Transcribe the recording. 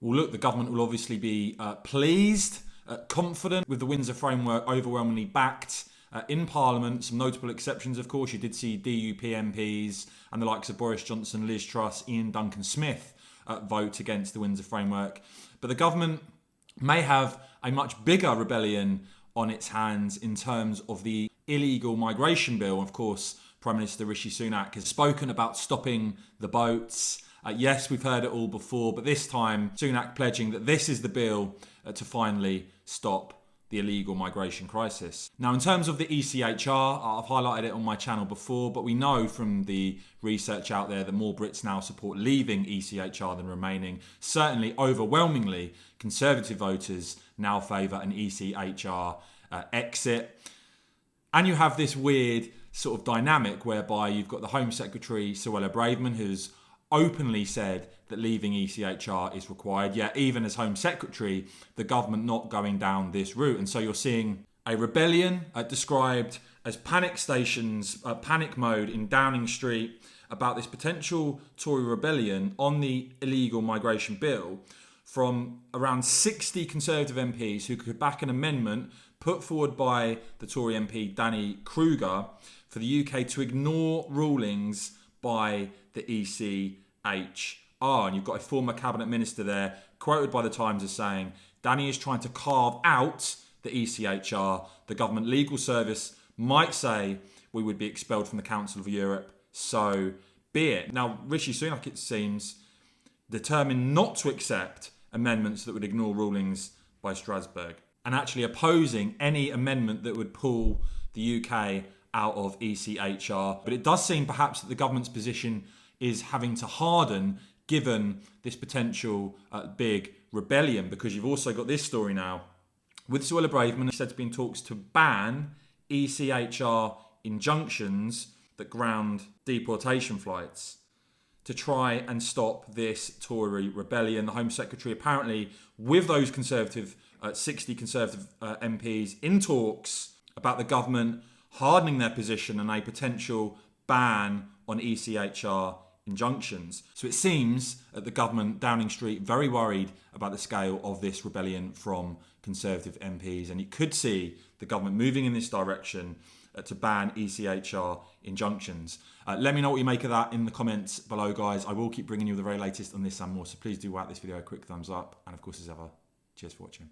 Well, look, the government will obviously be pleased, confident with the Windsor framework overwhelmingly backed in Parliament. Some notable exceptions, of course. You did see DUP MPs and the likes of Boris Johnson, Liz Truss, Ian Duncan Smith vote against the Windsor framework. But the government may have a much bigger rebellion on its hands in terms of the illegal migration bill. Of course, Prime Minister Rishi Sunak has spoken about stopping the boats. Yes, we've heard it all before, but this time Sunak pledging that this is the bill to finally stop the illegal migration crisis. Now, in terms of the ECHR, I've highlighted it on my channel before, but we know from the research out there that more Brits now support leaving ECHR than remaining. Certainly, overwhelmingly, Conservative voters now favour an ECHR exit. And you have this weird sort of dynamic whereby you've got the Home Secretary, Suella Braverman, who's openly said that leaving ECHR is required, yet even as Home Secretary, the government not going down this route. And so you're seeing a rebellion described as panic stations, panic mode in Downing Street about this potential Tory rebellion on the illegal migration bill from around 60 Conservative MPs who could back an amendment put forward by the Tory MP Danny Kruger for the UK to ignore rulings by the ECHR. And you've got a former cabinet minister there quoted by the Times as saying, Danny is trying to carve out the ECHR. The government legal service might say we would be expelled from the Council of Europe, so be it. Now, Rishi Sunak, it seems, determined not to accept amendments that would ignore rulings by Strasbourg and actually opposing any amendment that would pull the UK out of ECHR. But it does seem perhaps that the government's position is having to harden given this potential big rebellion, because you've also got this story now with Suella Braverman said to be in talks to ban ECHR injunctions that ground deportation flights to try and stop this Tory rebellion. The Home Secretary apparently with those 60 Conservative MPs in talks about the government hardening their position and a potential ban on ECHR injunctions. So it seems that the government, Downing Street, very worried about the scale of this rebellion from Conservative MPs, and you could see the government moving in this direction to ban ECHR injunctions. Let me know what you make of that in the comments below, guys. I will keep bringing you the very latest on this and more, so please do whack this video a quick thumbs up, and of course, as ever, cheers for watching.